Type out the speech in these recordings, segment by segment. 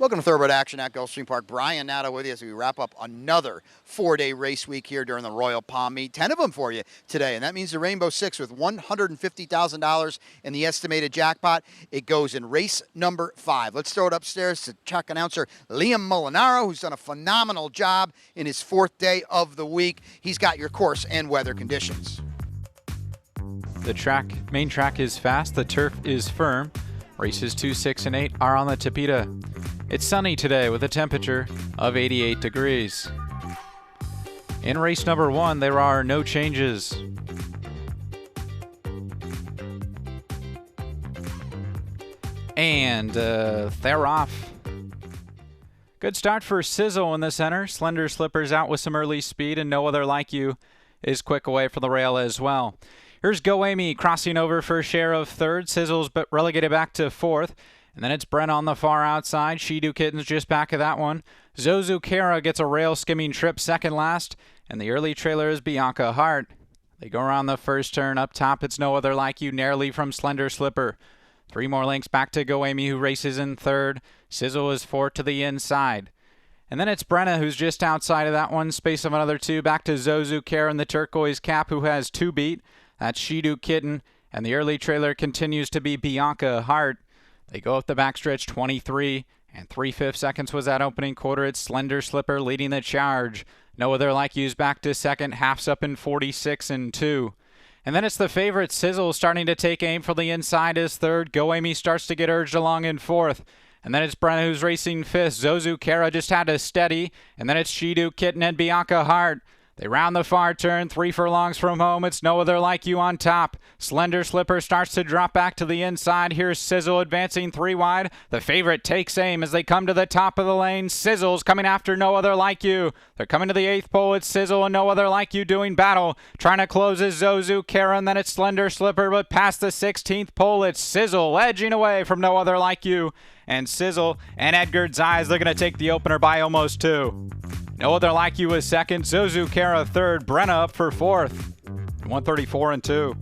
Welcome to Thoroughbred Action at Gulfstream Park. Brian Nato with you as we wrap up another four-day race week here during the Royal Palm Meet. 10 of them for you today, and that means the Rainbow Six with $150,000 in the estimated jackpot. It goes in race number 5. Let's throw it upstairs to track announcer Liam Molinaro, who's done a phenomenal job in his 4th day of the week. He's got your course and weather conditions. The main track is fast, the turf is firm. Races 2, 6, and 8 are on the Tapeta. It's sunny today with a temperature of 88 degrees. In race number 1, there are no changes. And they're off. Good start for Sizzle in the center. Slender Slipper's out with some early speed, and No Other Like You is quick away from the rail as well. Here's Go Amy crossing over for a share of 3rd. Sizzle's but relegated back to 4th. And then it's Brent on the far outside. She Do Kitten's just back of that one. Zozu Kara gets a rail skimming trip 2nd last. And the early trailer is Bianca Hart. They go around the first turn. Up top, it's No Other Like You narrowly from Slender Slipper. 3 more lengths back to Go Amy, who races in 3rd. Sizzle is 4th to the inside. And then it's Brenna, who's just outside of that one. Space of another 2. Back to Zozu Kara in the turquoise cap, who has 2 beat. That's She Do Kitten. And the early trailer continues to be Bianca Hart. They go up the backstretch 23 and 3/5 seconds was that opening quarter. It's Slender Slipper leading the charge. No Other Like You's back to 2nd, half's up in 46 and 2. And then it's the favorite Sizzle starting to take aim for the inside is 3rd. Go Amy starts to get urged along in 4th. And then it's Brenna who's racing 5th. Zozu Kara just had to steady. And then it's She Do Kitten and Bianca Hart. They round the far turn, 3 furlongs from home. It's No Other Like You on top. Slender Slipper starts to drop back to the inside. Here's Sizzle advancing 3 wide. The favorite takes aim as they come to the top of the lane. Sizzle's coming after No Other Like You. They're coming to the 8th pole. It's Sizzle and No Other Like You doing battle. Trying to close is Zozu Kara, and then it's Slender Slipper. But past the 16th pole, it's Sizzle edging away from No Other Like You. And Sizzle and Edgar Zeiss, they're going to take the opener by almost 2. No Other Like You is 2nd. Zozu Kara 3rd. Brenna up for 4th. 134 and 2.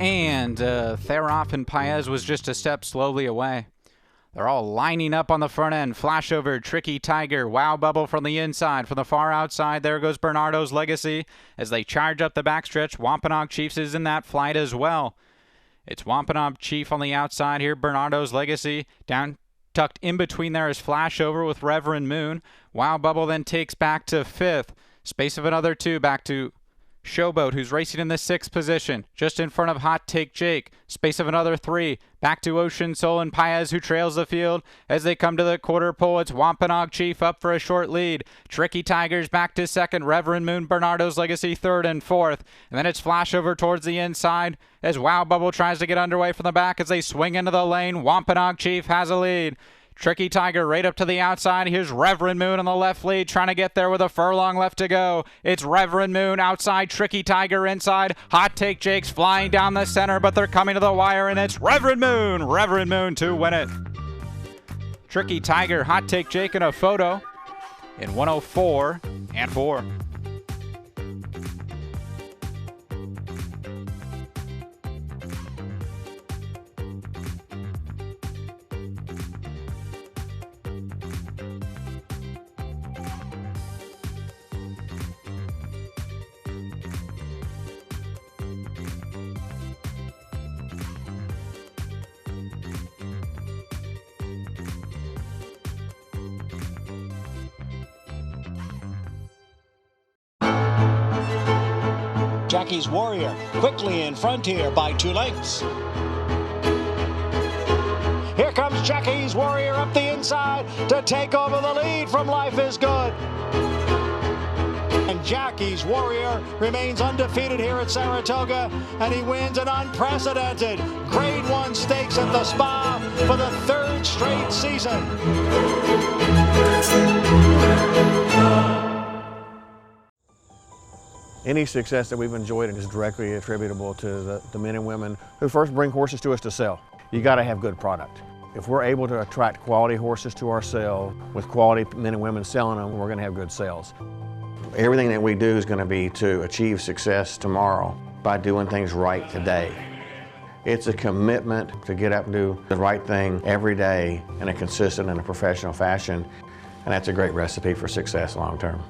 And Theroff and Paez was just a step slowly away. They're all lining up on the front end. Flashover, Tricky Tiger, Wow Bubble from the inside. From the far outside, there goes Bernardo's Legacy. As they charge up the backstretch, Wampanoag Chiefs is in that flight as well. It's Wampanoag Chief on the outside here. Bernardo's Legacy down tucked in between there is Flashover with Reverend Moon. Wow Bubble then takes back to 5th. Space of another 2 back to Showboat, who's racing in the 6th position, just in front of Hot Take Jake. Space of another 3. Back to Ocean Soul and Paez, who trails the field. As they come to the quarter pole, it's Wampanoag Chief up for a short lead. Tricky Tigers back to 2nd. Reverend Moon, Bernardo's Legacy 3rd and 4th. And then it's Flashover towards the inside as Wow Bubble tries to get underway from the back as they swing into the lane. Wampanoag Chief has a lead. Tricky Tiger right up to the outside. Here's Reverend Moon on the left lead, trying to get there with a furlong left to go. It's Reverend Moon outside, Tricky Tiger inside. Hot Take Jake's flying down the center, but they're coming to the wire, and it's Reverend Moon to win it. Tricky Tiger, Hot Take Jake in a photo in 104 and 4. Jackie's Warrior quickly in front here by 2 lengths. Here comes Jackie's Warrior up the inside to take over the lead from Life is Good. And and Jackie's Warrior remains undefeated here at Saratoga, and he wins an unprecedented Grade 1 stakes at the Spa for the 3rd straight season. Any success that we've enjoyed is directly attributable to the men and women who first bring horses to us to sell. You got to have good product. If we're able to attract quality horses to our sale with quality men and women selling them, we're going to have good sales. Everything that we do is going to be to achieve success tomorrow by doing things right today. It's a commitment to get up and do the right thing every day in a consistent and a professional fashion, and that's a great recipe for success long term.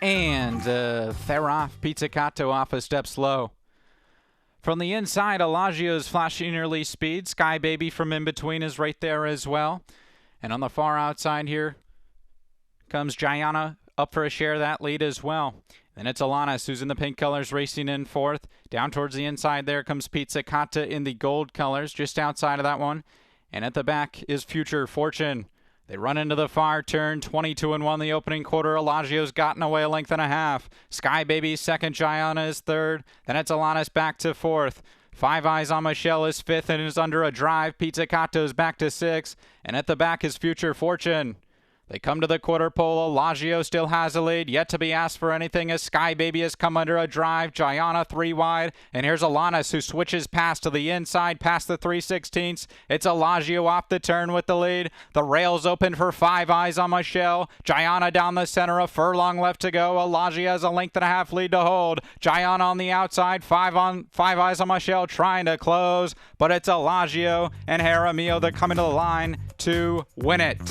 And Theroff Pizzicato off a step slow. From the inside, Elagio's flashing early speed. Sky Baby from in between is right there as well. And on the far outside here comes Gianna up for a share of that lead as well. Then it's Alanis, who's in the pink colors, racing in fourth. Down towards the inside there comes Pizzicato in the gold colors, just outside of that one. And at the back is Future Fortune. They run into the far turn, 22-1 the opening quarter. Elagio's gotten away a length and a half. Sky Baby's second, Gianna is third. Then it's Alanis back to fourth. Five Eyes on Michelle is fifth and is under a drive. Pizzicato's back to sixth. And at the back is Future Fortune. They come to the quarter pole. Elagio still has a lead. Yet to be asked for anything as Sky Baby has come under a drive. Gianna 3 wide. And here's Alanis, who switches past to the inside past the 3/16. It's Elagio off the turn with the lead. The rails open for Five Eyes on Michelle. Gianna down the center, a furlong left to go. Elagio has a length and a half lead to hold. Gianna on the outside. Five Eyes on Michelle trying to close. But it's Elagio and Jaramillo that come into the line to win it.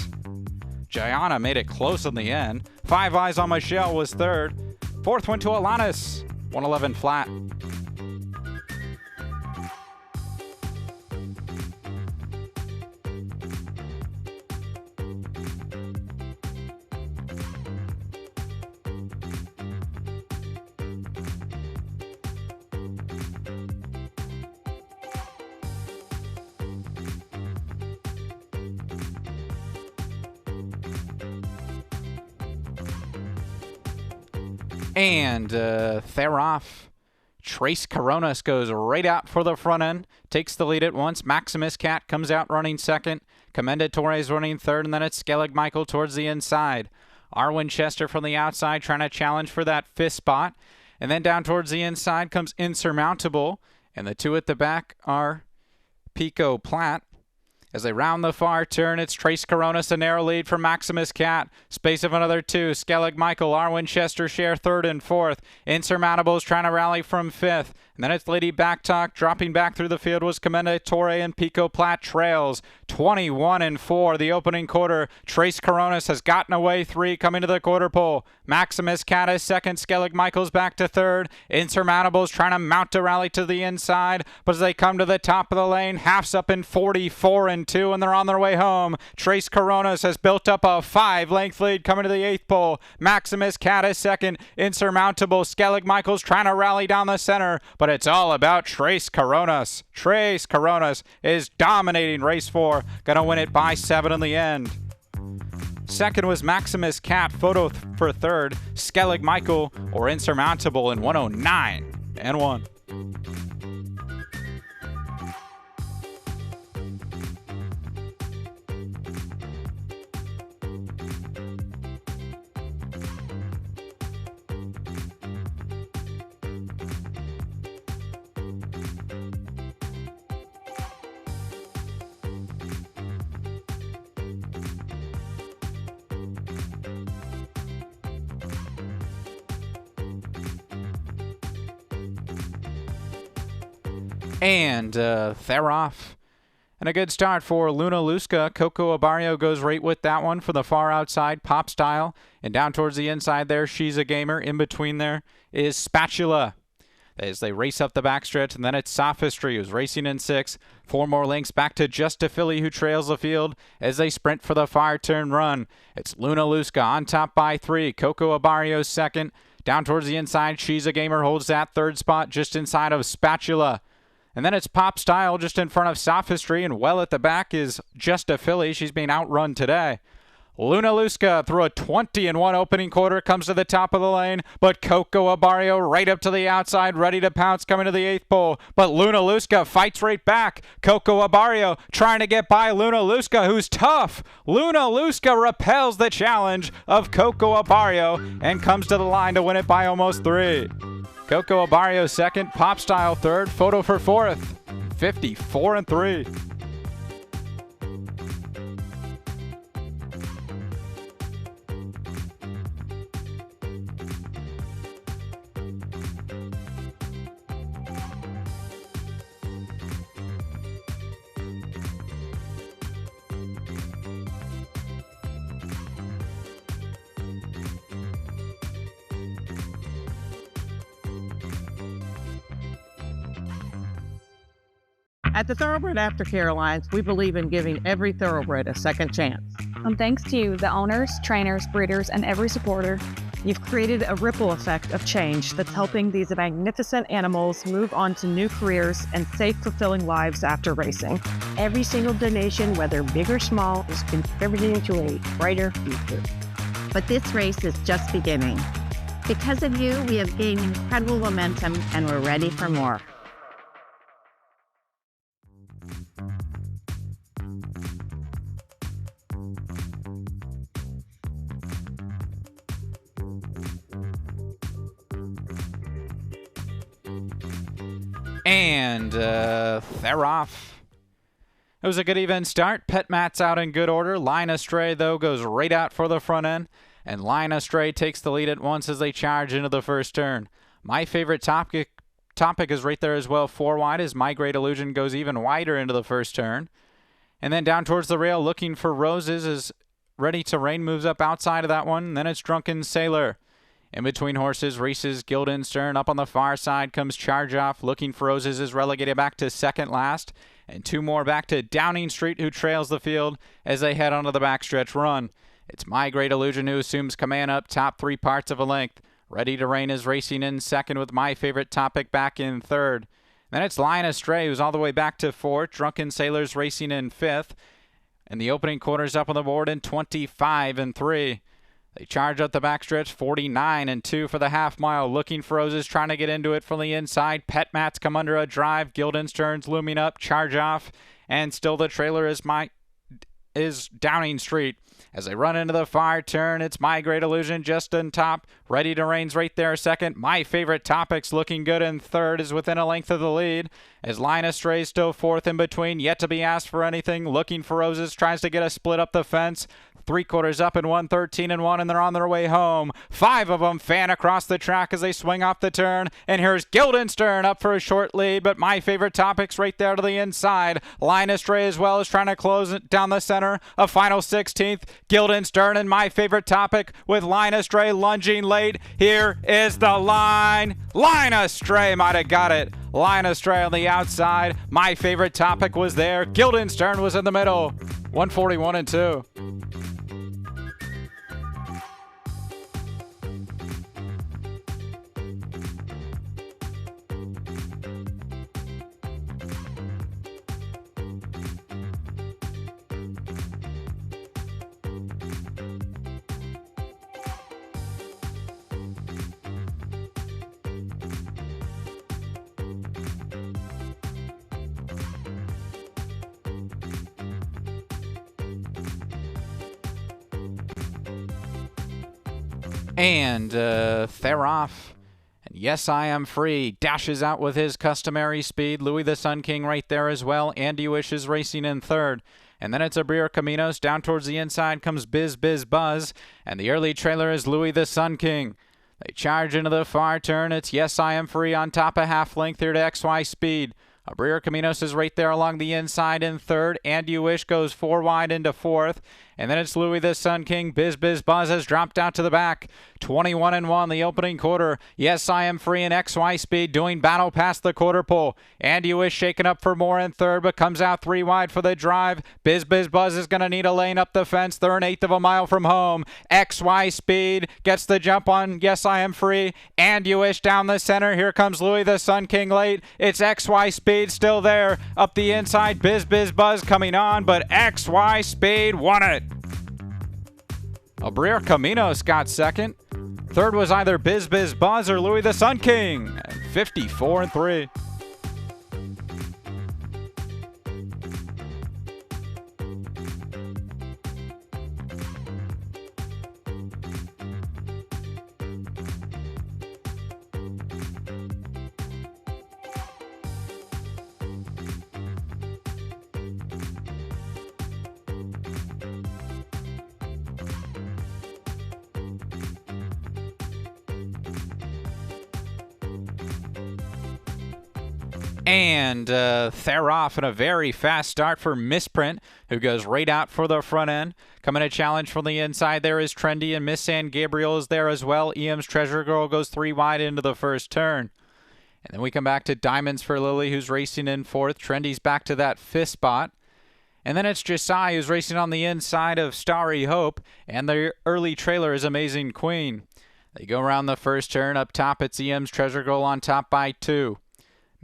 Gianna made it close in the end. Five Eyes on Michelle was third. Fourth went to Alanis, 111 flat. And Theroff Trace Coronas goes right out for the front end, takes the lead at once. Maximus Cat comes out running second. Commendatore running third, and then it's Skellig Michael towards the inside. Arwen Chester from the outside trying to challenge for that fifth spot. And then down towards the inside comes Insurmountable, and the two at the back are Pico Platt. As they round the far turn, it's Trace Coronas, a narrow lead for Maximus Cat. Space of another two. Skellig Michael, Arwen Chester share third and fourth. Insurmountable's trying to rally from fifth. And then it's Lady Backtalk. Dropping back through the field was Commendatore, and Pico Platt trails. 21-4 the opening quarter. Trace Coronas has gotten away three coming to the quarter pole. Maximus Cat is second. Skellig Michael's back to third. Insurmountable's trying to mount a rally to the inside. But as they come to the top of the lane, half's up in 44-2, and they're on their way home. Trace Coronas has built up a 5-length lead coming to the eighth pole. Maximus Cat is second. Insurmountable. Skellig Michael's trying to rally down the center, but it's all about Trace Coronas. Trace Coronas is dominating race 4. Gonna win it by 7 in the end. Second was Maximus Cat. Photo for third. Skellig Michael or Insurmountable in 109-1. And Theroff. And a good start for Luna Luska. Coco Abario goes right with that one for the far outside, Pop Style. And down towards the inside there, She's a Gamer. In between there is Spatula. As they race up the backstretch, and then it's Sophistry, who's racing in 6. 4 more lengths back to Just a Filly, who trails the field as they sprint for the far turn run. It's Luna Luska on top by 3. Coco Abario's second. Down towards the inside, She's a Gamer holds that third spot just inside of Spatula. And then it's Pop Style just in front of Sophistry, and well at the back is Just a Filly. She's being outrun today. Luna Luska through a 20-1 opening quarter comes to the top of the lane, but Coco Abario right up to the outside, ready to pounce, coming to the 8th pole. But Luna Luska fights right back. Coco Abario trying to get by Luna Luska, who's tough. Luna Luska repels the challenge of Coco Abario and comes to the line to win it by almost 3. Coco Abario second, Pop Style third, Photo for fourth. 54-3. At the Thoroughbred Aftercare Alliance, we believe in giving every thoroughbred a second chance. Thanks to you, the owners, trainers, breeders, and every supporter, you've created a ripple effect of change that's helping these magnificent animals move on to new careers and safe, fulfilling lives after racing. Every single donation, whether big or small, is contributing to a brighter future. But this race is just beginning. Because of you, we have gained incredible momentum and we're ready for more. And they're off. It was a good even start. Pet Mat's out in good order. Line Astray, though, goes right out for the front end. And Line Astray takes the lead at once as they charge into the first turn. My favorite topic is right there as well, 4 wide, as My Great Illusion goes even wider into the first turn. And then down towards the rail, looking for Roses, as Ready to Rain moves up outside of that one. And then it's Drunken Sailor. In between horses, races Guildenstern. Up on the far side comes Charge Off. Looking for Roses is relegated back to second last. And 2 more back to Downing Street, who trails the field as they head onto the backstretch run. It's My Great Illusion who assumes command up top 3 parts of a length. Ready to Rain is racing in second with My Favorite Topic back in third. Then it's Lion Astray, who's all the way back to fourth. Drunken Sailor's racing in fifth. And the opening quarter's up on the board in 25-3. They charge up the backstretch, 49-2 for the half mile. Looking for Roses, trying to get into it from the inside. Pet Mats come under a drive. Guildenstern's looming up. Charge Off. And still the trailer is Downing Street. As they run into the far turn, it's My Great Illusion just on top. Ready to Rain's right there second. My Favorite Topic's looking good in third, is within a length of the lead. As Line Astray still fourth in between, yet to be asked for anything. Looking for Roses, tries to get a split up the fence. 3/4 up in 113-1, and they're on their way home. 5 of them fan across the track as they swing off the turn. And here's Guildenstern up for a short lead, but My Favorite Topic's right there to the inside. Line Astray as well is trying to close it down the center. A final 16th. Guildenstern and My Favorite Topic with Line Astray lunging late. Here is the line. Line Astray might have got it. Line Astray on the outside. My Favorite Topic was there. Guildenstern was in the middle. 141-2. And they're off. And Yes, I Am Free dashes out with his customary speed. Louis the Sun King right there as well. Andy Wish is racing in third. And then it's Abril Caminos. Down towards the inside comes Biz Biz Buzz. And the early trailer is Louis the Sun King. They charge into the far turn. It's Yes, I Am Free on top of half length here to XY Speed. Abril Caminos is right there along the inside in third. Andy Wish goes 4 wide into fourth. And then it's Louis the Sun King. Biz Buzz has dropped out to the back. 21-1 the opening quarter. Yes, I Am Free and XY Speed doing battle past the quarter pole. And you is shaken up for more in third, but comes out 3 wide for the drive. Biz Buzz is going to need a lane up the fence. They're 1/8 of a mile from home. XY Speed gets the jump on Yes, I Am Free. And you ish down the center. Here comes Louis the Sun King late. It's XY Speed still there. Up the inside, Biz Buzz coming on, but XY Speed won it. Abrier Caminos got second. Third was either Biz Buzz or Louis the Sun King. 54-3. And they're off in a very fast start for Misprint, who goes right out for the front end. Coming to challenge from the inside there is Trendy, and Miss San Gabriel is there as well. EM's Treasure Girl goes 3 wide into the first turn. And then we come back to Diamonds for Lily, who's racing in fourth. Trendy's back to that 5th spot. And then it's Josiah, who's racing on the inside of Starry Hope. And the early trailer is Amazing Queen. They go around the first turn. Up top, it's EM's Treasure Girl on top by 2.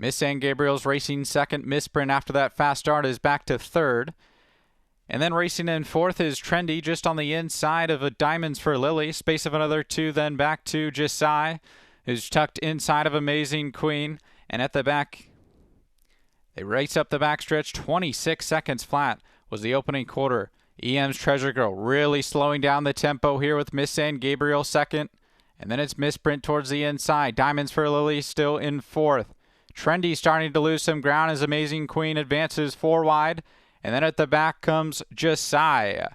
Miss San Gabriel's racing second. Misprint after that fast start is back to third. And then racing in fourth is Trendy, just on the inside of a Diamonds for Lily. Space of another 2, then back to Josiah, who's tucked inside of Amazing Queen. And at the back, they race up the backstretch. 26 seconds flat was the opening quarter. EM's Treasure Girl really slowing down the tempo here with Miss San Gabriel second. And then it's Misprint towards the inside. Diamonds for Lily still in fourth. Trendy starting to lose some ground as Amazing Queen advances 4 wide. And then at the back comes Josiah.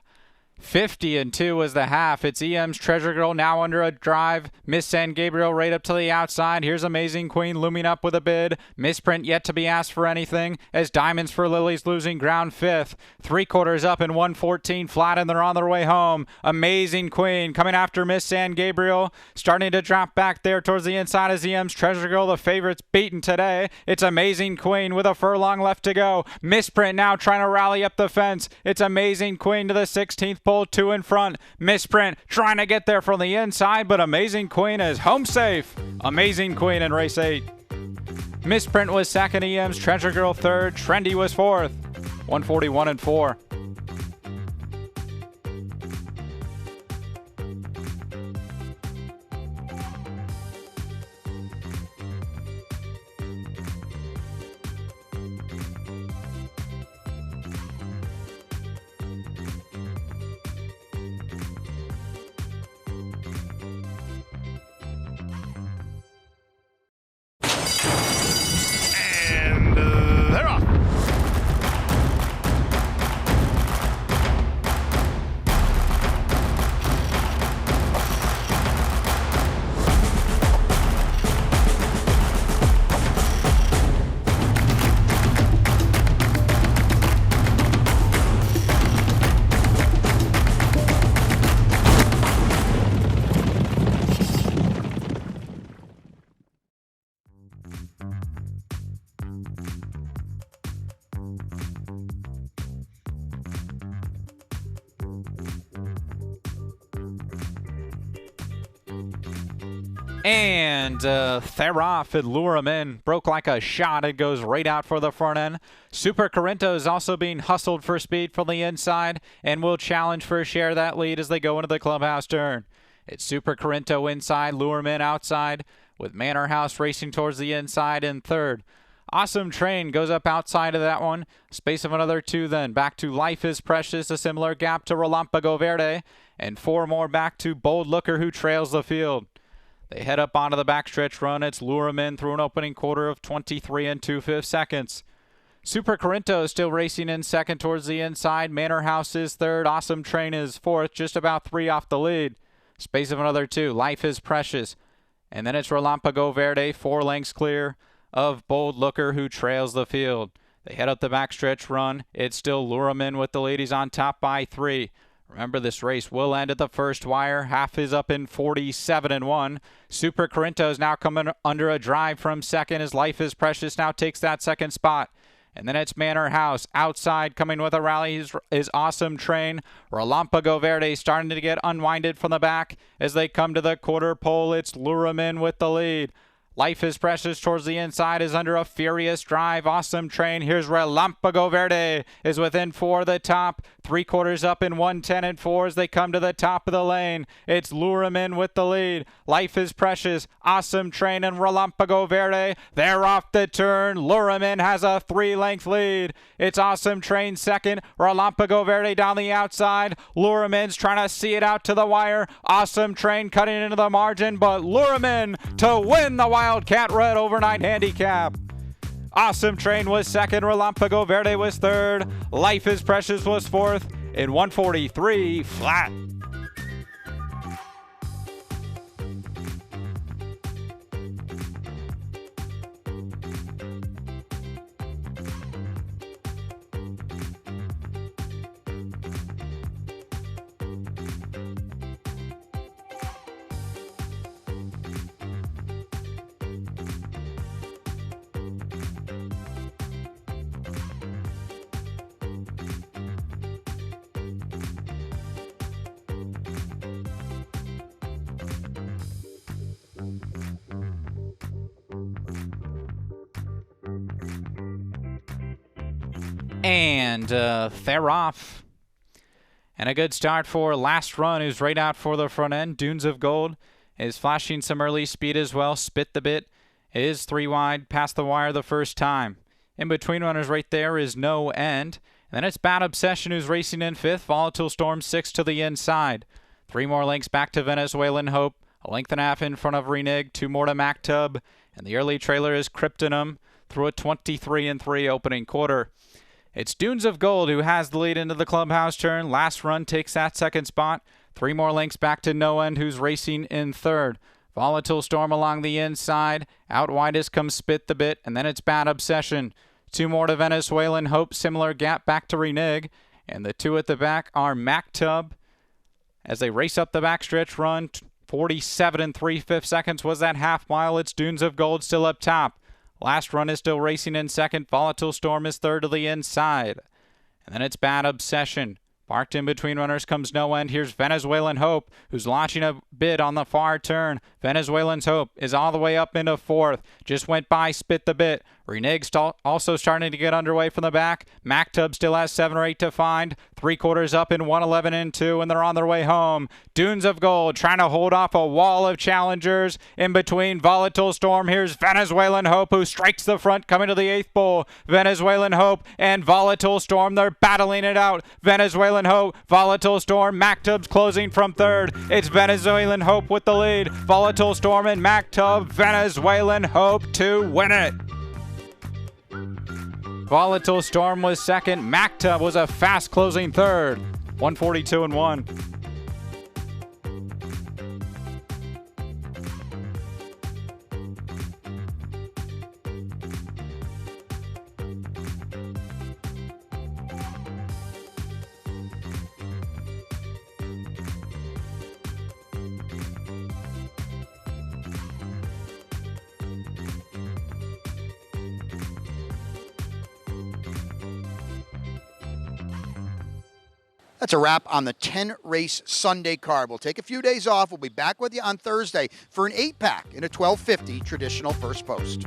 50-2 was the half. It's EM's Treasure Girl now under a drive. Miss San Gabriel right up to the outside. Here's Amazing Queen looming up with a bid. Misprint yet to be asked for anything as Diamonds for Lily's losing ground 5th. 3/4 up in 1:14 flat, and they're on their way home. Amazing Queen coming after Miss San Gabriel. Starting to drop back there towards the inside as EM's Treasure Girl. The favorite's beaten today. It's Amazing Queen with a furlong left to go. Misprint now trying to rally up the fence. It's Amazing Queen to the 16th pole. 2 in front. Misprint trying to get there from the inside, but Amazing Queen is home safe. Amazing Queen in race 8. Misprint was second. EM's Treasure Girl third. Trendy was fourth. 141-4. They're off. And they're off and lure him in. Broke like a shot. It goes right out for the front end. Super Corinto is also being hustled for speed from the inside and will challenge for a share of that lead as they go into the clubhouse turn. It's Super Corinto inside, lure him in outside, with Manor House racing towards the inside in third. Awesome Train goes up outside of that one. Space of another 2 then. Back to Life is Precious, a similar gap to Relampago Verde. And 4 more back to Bold Looker, who trails the field. They head up onto the backstretch run. It's lure him in through an opening quarter of 23 2/5 seconds. Super Corinto is still racing in second towards the inside. Manor House is third. Awesome Train is fourth, just about 3 off the lead. Space of another 2. Life is Precious. And then it's Relampago Verde, 4 lengths clear of Bold Looker, who trails the field. They head up the backstretch run. It's still lure him in with the ladies on top by 3. Remember, this race will end at the first wire. Half is up in 47-1. Super Corinto is now coming under a drive from second as Life is Precious now takes that second spot. And then it's Manor House. Outside, coming with a rally is Awesome Train. Relampago Verde starting to get unwinded from the back. As they come to the quarter pole, it's Luramin with the lead. Life is Precious towards the inside is under a furious drive. Awesome Train. Here's Relampago Verde is within 4 of the top. 3/4 up in 110-4 as they come to the top of the lane. It's Luramin with the lead. Life is Precious, Awesome Train, and Relampago Verde. They're off the turn. Luramin has a 3-length lead. It's Awesome Train second. Relampago Verde down the outside. Luramin's trying to see it out to the wire. Awesome Train cutting into the margin, but Luramin to win the Wildcat Red Overnight Handicap. Awesome Train was second. Relampago Verde was third. Life is Precious was fourth in 143 flat. And they're off. And a good start for Last Run, who's right out for the front end. Dunes of Gold is flashing some early speed as well. Spit the Bit is 3 wide, past the wire the first time. In between runners right there is No End. And then it's Bad Obsession, who's racing in 5th. Volatile Storm 6 to the inside. 3 more lengths back to Venezuelan Hope. A length and a half in front of Reneg. 2 more to Mactub. And the early trailer is Kryptonum through a 23-3 opening quarter. It's Dunes of Gold who has the lead into the clubhouse turn. Last Run takes that second spot. 3 more lengths back to No End, who's racing in 3rd. Volatile Storm along the inside. Out widest comes Spit the Bit, and then it's Bad Obsession. 2 more to Venezuelan Hope. Similar gap back to Reneg. And the 2 at the back are Mactub. As they race up the backstretch run, 47 3/5 seconds was that half mile. It's Dunes of Gold still up top. Last Run is still racing in 2nd. Volatile Storm is 3rd to the inside. And then it's Bad Obsession. Parked in between runners comes No End. Here's Venezuelan Hope, who's launching a bid on the far turn. Venezuelan's Hope is all the way up into 4th. Just went by Spit the Bit. Reneg's also starting to get underway from the back. Mactub still has 7 or 8 to find. 3/4 up in 111-2, and they're on their way home. Dunes of Gold trying to hold off a wall of challengers. In between Volatile Storm, here's Venezuelan Hope, who strikes the front coming to the 8th pole. Venezuelan Hope and Volatile Storm, they're battling it out. Venezuelan Hope, Volatile Storm, Mactub's closing from 3rd. It's Venezuelan Hope with the lead. Volatile Storm and Mactub, Venezuelan Hope to win it. Volatile Storm was 2nd. Mactub was a fast closing 3rd. 142-1. That's a wrap on the 10-race Sunday card. We'll take a few days off. We'll be back with you on Thursday for an 8-pack in a 1250 traditional first post.